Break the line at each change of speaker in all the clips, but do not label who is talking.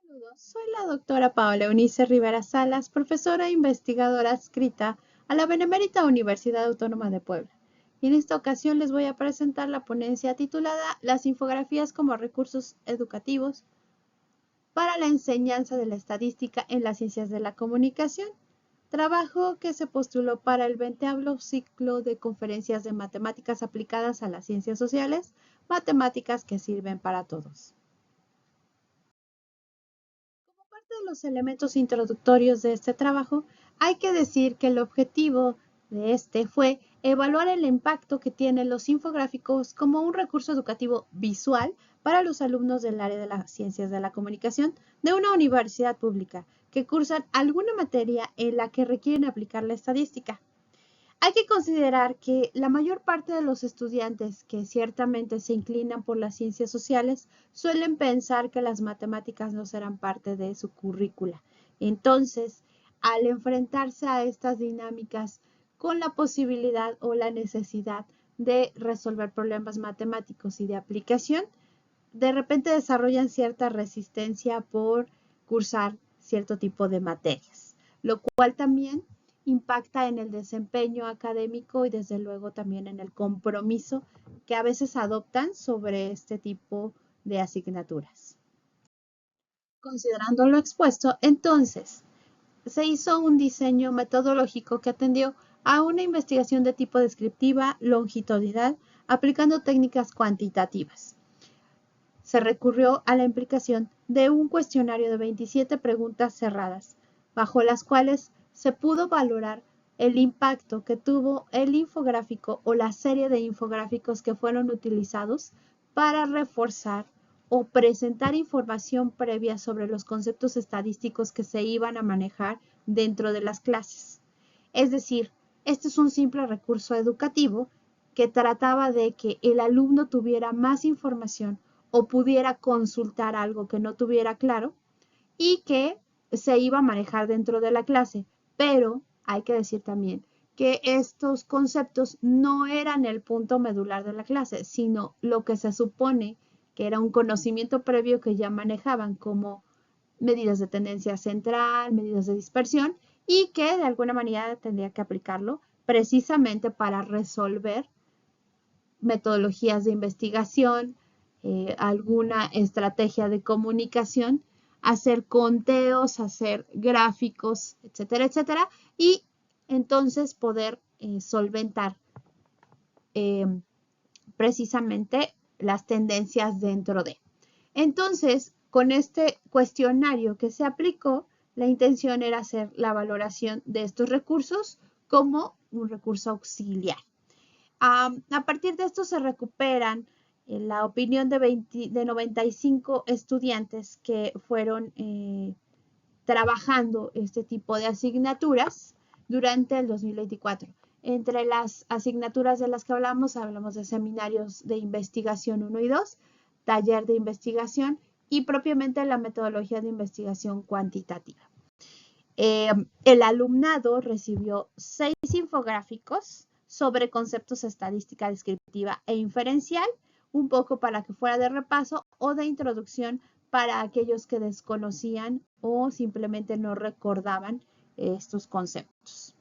Saludos, soy la doctora Paola Eunice Rivera Salas, profesora e investigadora adscrita a la Benemérita Universidad Autónoma de Puebla. Y en esta ocasión les voy a presentar la ponencia titulada Las infografías como recursos educativos para la enseñanza de la estadística en las ciencias de la comunicación, trabajo que se postuló para el 20º ciclo de conferencias de matemáticas aplicadas a las ciencias sociales, matemáticas que sirven para todos. Parte de los elementos introductorios de este trabajo, hay que decir que el objetivo de este fue evaluar el impacto que tienen los infográficos como un recurso educativo visual para los alumnos del área de las ciencias de la comunicación de una universidad pública que cursan alguna materia en la que requieren aplicar la estadística. Hay que considerar que la mayor parte de los estudiantes que ciertamente se inclinan por las ciencias sociales suelen pensar que las matemáticas no serán parte de su currícula. Entonces, al enfrentarse a estas dinámicas con la posibilidad o la necesidad de resolver problemas matemáticos y de aplicación, de repente desarrollan cierta resistencia por cursar cierto tipo de materias, lo cual también impacta en el desempeño académico y desde luego también en el compromiso que a veces adoptan sobre este tipo de asignaturas. Considerando lo expuesto, entonces, se hizo un diseño metodológico que atendió a una investigación de tipo descriptiva, longitudinal, aplicando técnicas cuantitativas. Se recurrió a la implicación de un cuestionario de 27 preguntas cerradas, bajo las cuales se pudo valorar el impacto que tuvo el infográfico o la serie de infográficos que fueron utilizados para reforzar o presentar información previa sobre los conceptos estadísticos que se iban a manejar dentro de las clases. Es decir, este es un simple recurso educativo que trataba de que el alumno tuviera más información o pudiera consultar algo que no tuviera claro y que se iba a manejar dentro de la clase. Pero hay que decir también que estos conceptos no eran el punto medular de la clase, sino lo que se supone que era un conocimiento previo que ya manejaban como medidas de tendencia central, medidas de dispersión y que de alguna manera tendría que aplicarlo precisamente para resolver metodologías de investigación, alguna estrategia de comunicación, hacer conteos, hacer gráficos, etcétera, etcétera, y entonces poder solventar precisamente las tendencias dentro de. Entonces, con este cuestionario que se aplicó, la intención era hacer la valoración de estos recursos como un recurso auxiliar. A partir de esto se recuperan la opinión de 95 estudiantes que fueron trabajando este tipo de asignaturas durante el 2024. Entre las asignaturas de las que hablamos de seminarios de investigación 1 y 2, taller de investigación y propiamente la metodología de investigación cuantitativa. El alumnado recibió 6 infográficos sobre conceptos de estadística descriptiva e inferencial, un poco para que fuera de repaso o de introducción para aquellos que desconocían o simplemente no recordaban estos conceptos.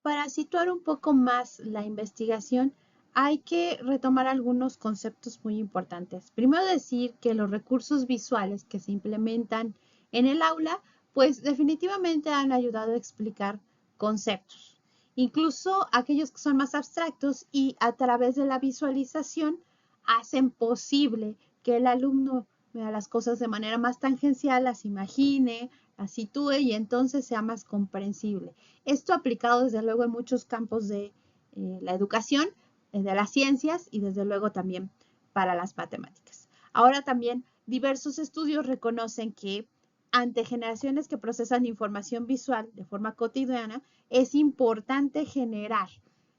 Para situar un poco más la investigación, hay que retomar algunos conceptos muy importantes. Primero decir que los recursos visuales que se implementan en el aula, pues definitivamente han ayudado a explicar conceptos, incluso aquellos que son más abstractos y a través de la visualización hacen posible que el alumno vea las cosas de manera más tangencial, las imagine, las sitúe y entonces sea más comprensible. Esto aplicado desde luego en muchos campos de la educación, de las ciencias y desde luego también para las matemáticas. Ahora también diversos estudios reconocen que ante generaciones que procesan información visual de forma cotidiana, es importante generar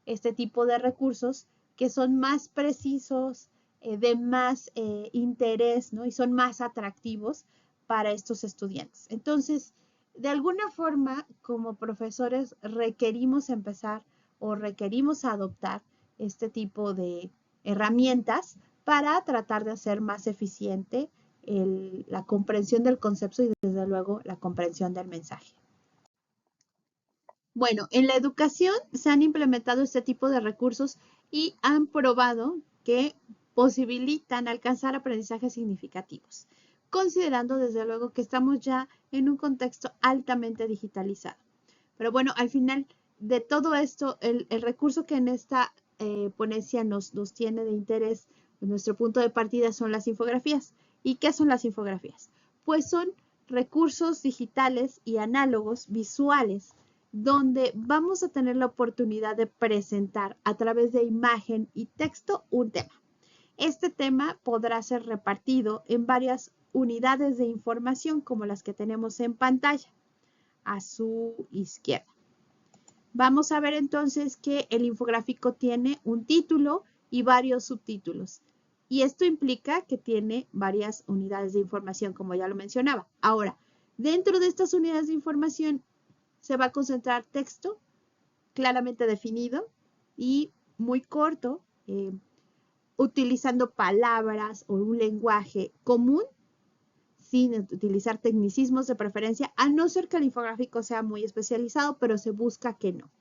este tipo de recursos que son más precisos, de más interés, ¿no? Y son más atractivos para estos estudiantes. Entonces, de alguna forma, como profesores, requerimos empezar o requerimos adoptar este tipo de herramientas para tratar de hacer más eficiente la comprensión del concepto y desde luego la comprensión del mensaje. Bueno, en la educación se han implementado este tipo de recursos y han probado que posibilitan alcanzar aprendizajes significativos, considerando desde luego que estamos ya en un contexto altamente digitalizado. Pero bueno, al final de todo esto, el recurso que en esta ponencia nos tiene de interés, nuestro punto de partida son las infografías. ¿Y qué son las infografías? Pues son recursos digitales y análogos visuales donde vamos a tener la oportunidad de presentar a través de imagen y texto un tema. Este tema podrá ser repartido en varias unidades de información como las que tenemos en pantalla a su izquierda. Vamos a ver entonces que el infográfico tiene un título y varios subtítulos. Y esto implica que tiene varias unidades de información, como ya lo mencionaba. Ahora, dentro de estas unidades de información se va a concentrar texto claramente definido y muy corto, utilizando palabras o un lenguaje común, sin utilizar tecnicismos de preferencia, a no ser que el infográfico sea muy especializado, pero se busca que no.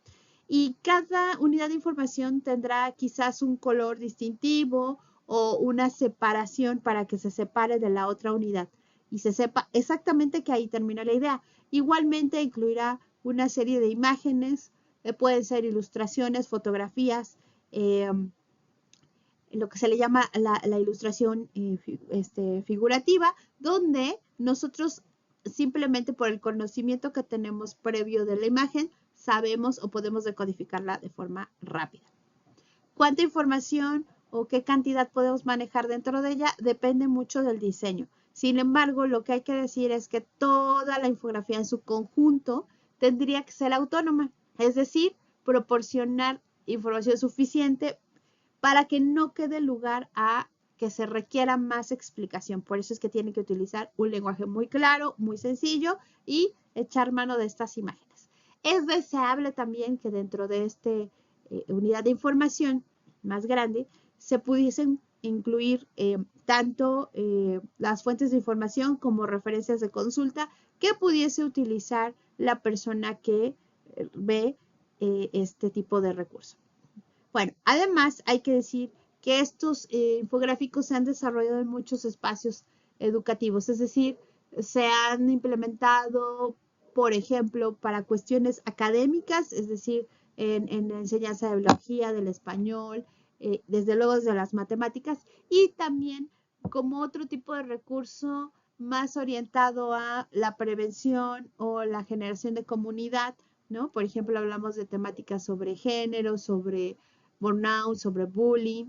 Y cada unidad de información tendrá quizás un color distintivo o una separación para que se separe de la otra unidad y se sepa exactamente que ahí termina la idea. Igualmente incluirá una serie de imágenes, pueden ser ilustraciones, fotografías, lo que se le llama la ilustración figurativa, donde nosotros simplemente por el conocimiento que tenemos previo de la imagen, sabemos o podemos decodificarla de forma rápida. ¿Cuánta información o qué cantidad podemos manejar dentro de ella? Depende mucho del diseño. Sin embargo, lo que hay que decir es que toda la infografía en su conjunto tendría que ser autónoma, es decir, proporcionar información suficiente para que no quede lugar a que se requiera más explicación. Por eso es que tienen que utilizar un lenguaje muy claro, muy sencillo y echar mano de estas imágenes. Es deseable también que dentro de esta unidad de información más grande se pudiesen incluir tanto las fuentes de información como referencias de consulta que pudiese utilizar la persona que ve este tipo de recurso. Bueno, además hay que decir que estos infográficos se han desarrollado en muchos espacios educativos, es decir, se han implementado, por ejemplo, para cuestiones académicas, es decir, en la enseñanza de biología, del español, desde luego desde las matemáticas, y también como otro tipo de recurso más orientado a la prevención o la generación de comunidad, ¿no? Por ejemplo, hablamos de temáticas sobre género, sobre burnout, sobre bullying,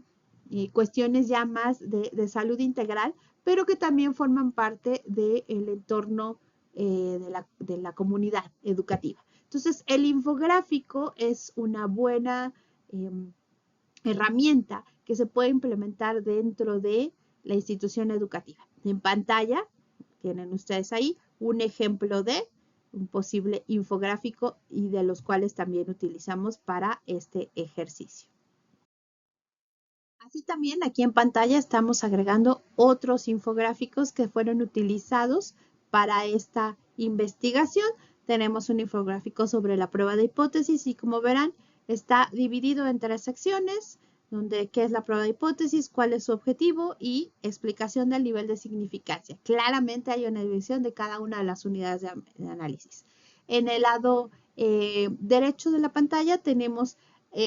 cuestiones ya más de salud integral, pero que también forman parte del entorno de la comunidad educativa. Entonces, el infográfico es una buena herramienta que se puede implementar dentro de la institución educativa. En pantalla tienen ustedes ahí un ejemplo de un posible infográfico y de los cuales también utilizamos para este ejercicio. Así también aquí en pantalla estamos agregando otros infográficos que fueron utilizados para esta investigación. Tenemos un infográfico sobre la prueba de hipótesis y como verán está dividido en 3 secciones, donde qué es la prueba de hipótesis, cuál es su objetivo y explicación del nivel de significancia. Claramente hay una división de cada una de las unidades de análisis. En el lado derecho de la pantalla tenemos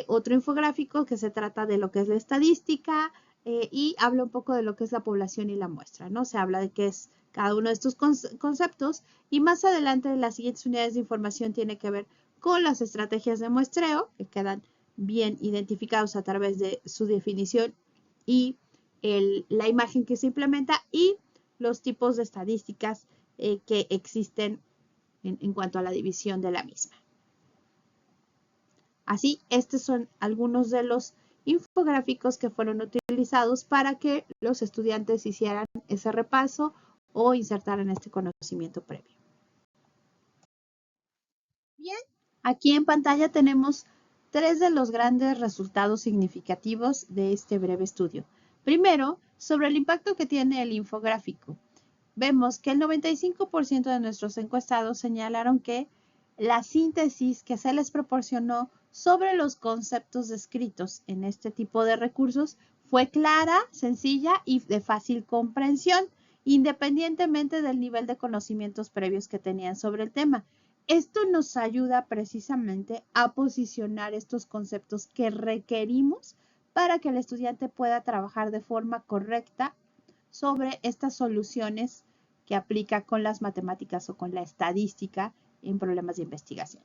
otro infográfico que se trata de lo que es la estadística y habla un poco de lo que es la población y la muestra, ¿no? Se habla de qué es cada uno de estos conceptos y más adelante las siguientes unidades de información tiene que ver con las estrategias de muestreo que quedan bien identificados a través de su definición y la imagen que se implementa y los tipos de estadísticas que existen en cuanto a la división de la misma. Así, estos son algunos de los infográficos que fueron utilizados para que los estudiantes hicieran ese repaso o insertaran este conocimiento previo. Bien, aquí en pantalla tenemos 3 de los grandes resultados significativos de este breve estudio. Primero, Sobre el impacto que tiene el infográfico, vemos que el 95% de nuestros encuestados señalaron que la síntesis que se les proporcionó sobre los conceptos descritos en este tipo de recursos fue clara, sencilla y de fácil comprensión, independientemente del nivel de conocimientos previos que tenían sobre el tema. Esto nos ayuda precisamente a posicionar estos conceptos que requerimos para que el estudiante pueda trabajar de forma correcta sobre estas soluciones que aplica con las matemáticas o con la estadística en problemas de investigación.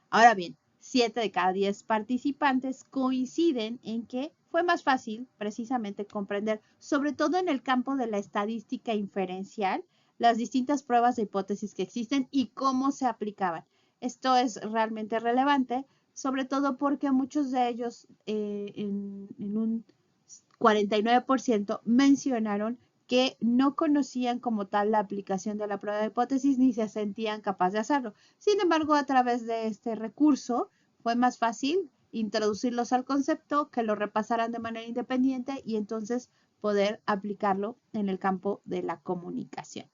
Ahora bien, 7 de cada 10 participantes coinciden en que fue más fácil precisamente comprender, sobre todo en el campo de la estadística inferencial, las distintas pruebas de hipótesis que existen y cómo se aplicaban. Esto es realmente relevante, sobre todo porque muchos de ellos, en un 49%, mencionaron que no conocían como tal la aplicación de la prueba de hipótesis ni se sentían capaces de hacerlo. Sin embargo, a través de este recurso fue más fácil introducirlos al concepto, que lo repasaran de manera independiente y entonces poder aplicarlo en el campo de la comunicación.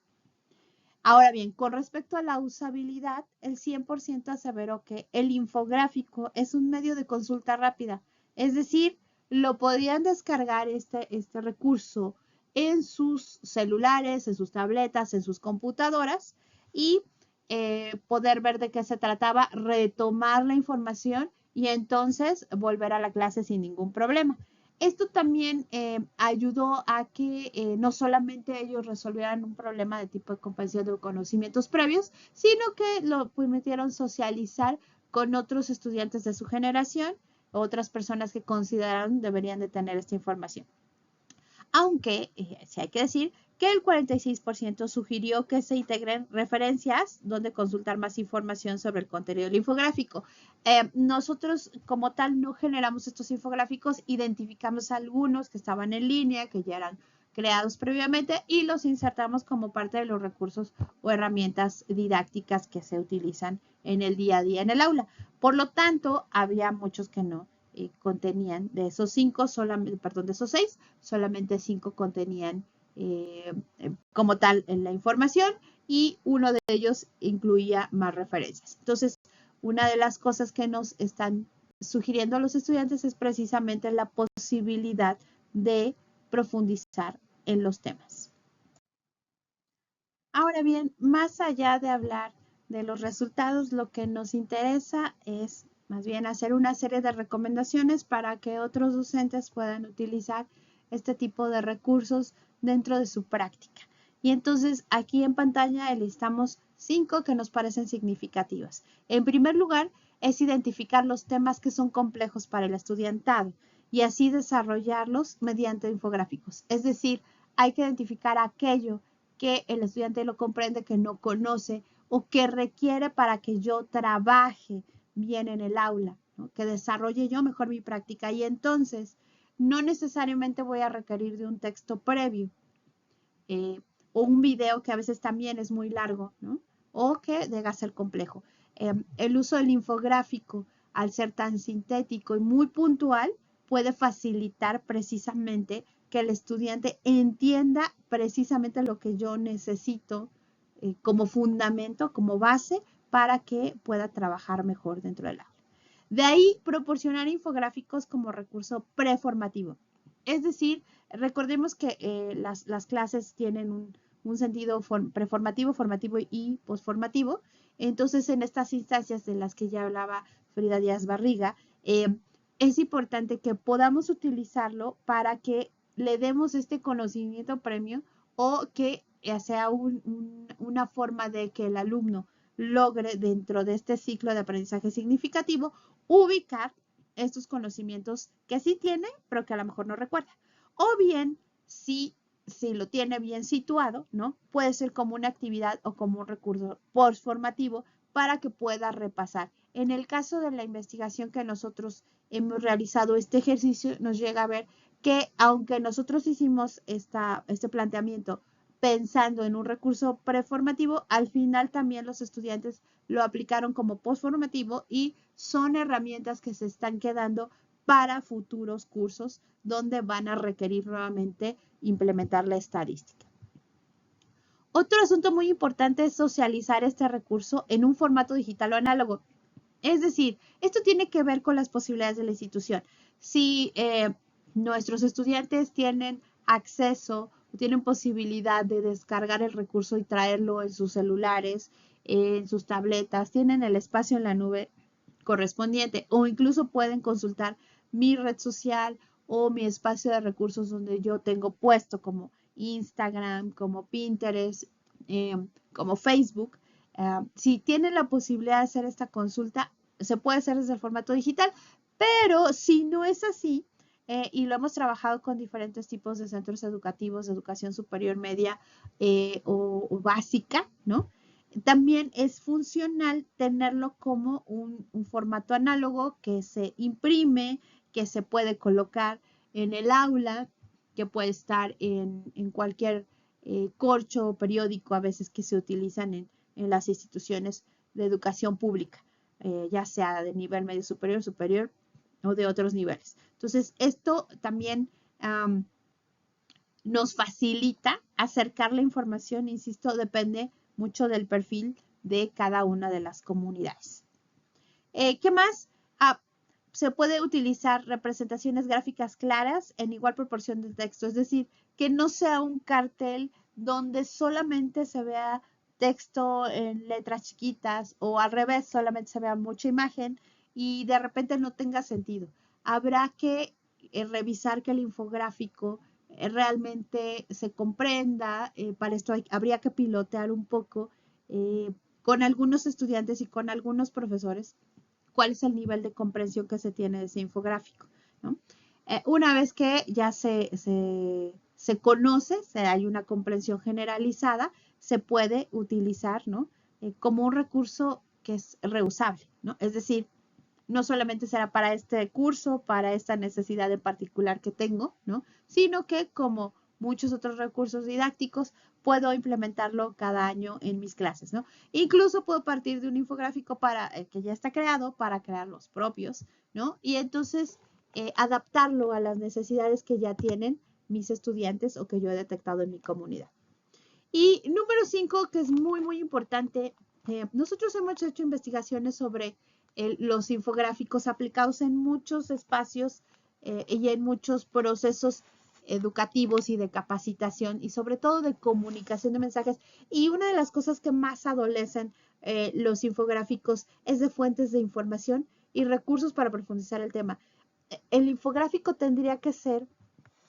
Ahora bien, con respecto a la usabilidad, el 100% aseveró que el infográfico es un medio de consulta rápida, es decir, lo podían descargar este recurso en sus celulares, en sus tabletas, en sus computadoras y poder ver de qué se trataba, retomar la información y entonces volver a la clase sin ningún problema. Esto también ayudó a que no solamente ellos resolvieran un problema de tipo de comprensión de conocimientos previos, sino que lo permitieron socializar con otros estudiantes de su generación, otras personas que consideraron deberían de tener esta información. Aunque, sí hay que decir, que el 46% sugirió que se integren referencias donde consultar más información sobre el contenido del infográfico. Nosotros como tal no generamos estos infográficos, identificamos algunos que estaban en línea, que ya eran creados previamente y los insertamos como parte de los recursos o herramientas didácticas que se utilizan en el día a día en el aula. Por lo tanto, había muchos que no contenían, de esos 5, de esos 6, solamente 5 contenían como tal en la información y uno de ellos incluía más referencias. Entonces, una de las cosas que nos están sugiriendo a los estudiantes es precisamente la posibilidad de profundizar en los temas. Ahora bien, más allá de hablar de los resultados, lo que nos interesa es más bien hacer una serie de recomendaciones para que otros docentes puedan utilizar este tipo de recursos dentro de su práctica. Y entonces aquí en pantalla listamos 5 que nos parecen significativas. En primer lugar, es identificar los temas que son complejos para el estudiantado y así desarrollarlos mediante infográficos. Es decir, hay que identificar aquello que el estudiante lo comprende, que no conoce o que requiere para que yo trabaje bien en el aula, ¿no? Que desarrolle yo mejor mi práctica y entonces no necesariamente voy a requerir de un texto previo o un video que a veces también es muy largo, ¿no? O que deba ser complejo. El uso del infográfico, al ser tan sintético y muy puntual, puede facilitar precisamente que el estudiante entienda precisamente lo que yo necesito como fundamento, como base, para que pueda trabajar mejor dentro del aula. De ahí, proporcionar infográficos como recurso preformativo. Es decir, recordemos que las clases tienen un sentido preformativo, formativo y posformativo. Entonces, en estas instancias de las que ya hablaba Frida Díaz Barriga, es importante que podamos utilizarlo para que le demos este conocimiento premio o que sea una forma de que el alumno logre dentro de este ciclo de aprendizaje significativo ubicar estos conocimientos que sí tiene, pero que a lo mejor no recuerda. O bien, si lo tiene bien situado, ¿no? Puede ser como una actividad o como un recurso postformativo para que pueda repasar. En el caso de la investigación que nosotros hemos realizado, este ejercicio nos llega a ver que aunque nosotros hicimos este planteamiento pensando en un recurso preformativo, al final también los estudiantes lo aplicaron como postformativo y son herramientas que se están quedando para futuros cursos donde van a requerir nuevamente implementar la estadística. Otro asunto muy importante es socializar este recurso en un formato digital o análogo. Es decir, esto tiene que ver con las posibilidades de la institución. Si nuestros estudiantes tienen acceso o tienen posibilidad de descargar el recurso y traerlo en sus celulares, en sus tabletas, tienen el espacio en la nube correspondiente o incluso pueden consultar mi red social o mi espacio de recursos donde yo tengo puesto como Instagram, como Pinterest, como Facebook. Si tienen la posibilidad de hacer esta consulta, se puede hacer desde el formato digital, pero si no es así, y lo hemos trabajado con diferentes tipos de centros educativos de educación superior media o básica, ¿no? También es funcional tenerlo como un formato análogo que se imprime, que se puede colocar en el aula, que puede estar en cualquier corcho o periódico a veces que se utilizan en las instituciones de educación pública, ya sea de nivel medio superior, superior o de otros niveles. Entonces, esto también nos facilita acercar la información, insisto, depende mucho del perfil de cada una de las comunidades. ¿Qué más? Se puede utilizar representaciones gráficas claras en igual proporción de texto, es decir, que no sea un cartel donde solamente se vea texto en letras chiquitas o al revés, solamente se vea mucha imagen y de repente no tenga sentido. Habrá que revisar que el infográfico realmente se comprenda. Para esto habría que pilotear un poco con algunos estudiantes y con algunos profesores cuál es el nivel de comprensión que se tiene de ese infográfico, ¿no? Una vez que ya se conoce, hay una comprensión generalizada, se puede utilizar, ¿no? Como un recurso que es reusable, ¿no? Es decir, no solamente será para este curso, para esta necesidad en particular que tengo, ¿no? Sino que como muchos otros recursos didácticos, puedo implementarlo cada año en mis clases, ¿no? Incluso puedo partir de un infográfico para que ya está creado para crear los propios, ¿no? Y entonces adaptarlo a las necesidades que ya tienen mis estudiantes o que yo he detectado en mi comunidad. Y número 5, que es muy, muy importante, nosotros hemos hecho investigaciones sobre los infográficos aplicados en muchos espacios y en muchos procesos educativos y de capacitación y sobre todo de comunicación de mensajes. Y una de las cosas que más adolecen los infográficos es de fuentes de información y recursos para profundizar el tema. El infográfico tendría que ser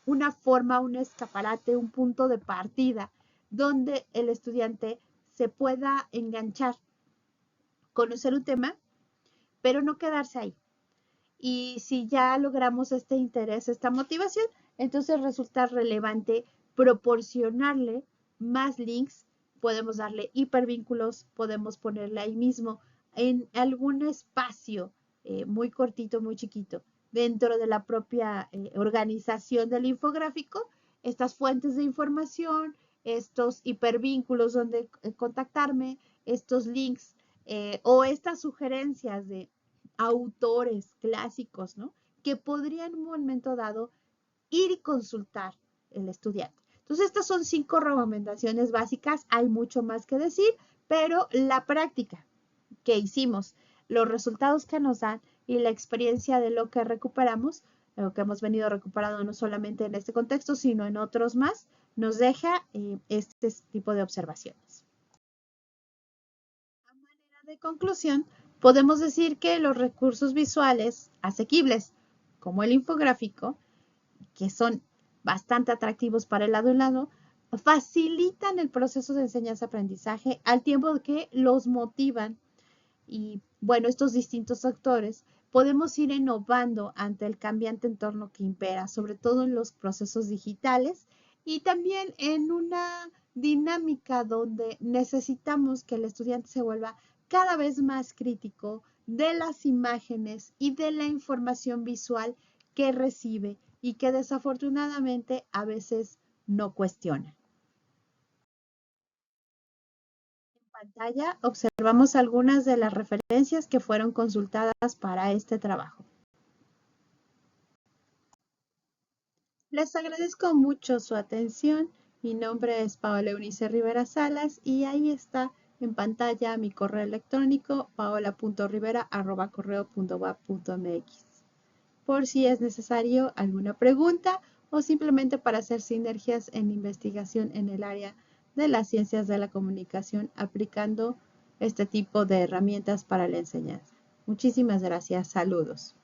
una forma, un escaparate, un punto de partida donde el estudiante se pueda enganchar, conocer un tema, pero no quedarse ahí. Y si ya logramos este interés, esta motivación, entonces resulta relevante proporcionarle más links, podemos darle hipervínculos, podemos ponerle ahí mismo en algún espacio muy cortito, muy chiquito, dentro de la propia organización del infográfico, estas fuentes de información, estos hipervínculos donde contactarme, estos links o estas sugerencias de autores clásicos, ¿no? Que podría en un momento dado ir y consultar el estudiante. Entonces, estas son 5 recomendaciones básicas. Hay mucho más que decir, pero la práctica que hicimos, los resultados que nos dan y la experiencia de lo que recuperamos, lo que hemos venido recuperando no solamente en este contexto, sino en otros más, nos deja este tipo de observaciones. A manera de conclusión, podemos decir que los recursos visuales asequibles, como el infográfico, que son bastante atractivos para el lado, facilitan el proceso de enseñanza-aprendizaje al tiempo que los motivan. Y bueno, estos distintos actores podemos ir innovando ante el cambiante entorno que impera, sobre todo en los procesos digitales y también en una dinámica donde necesitamos que el estudiante se vuelva cada vez más crítico de las imágenes y de la información visual que recibe y que desafortunadamente a veces no cuestiona. En pantalla observamos algunas de las referencias que fueron consultadas para este trabajo. Les agradezco mucho su atención. Mi nombre es Paola Eunice Rivera Salas y ahí está en pantalla mi correo electrónico paola.rivera@correo.wap.mx. Por si es necesario alguna pregunta o simplemente para hacer sinergias en investigación en el área de las ciencias de la comunicación aplicando este tipo de herramientas para la enseñanza. Muchísimas gracias. Saludos.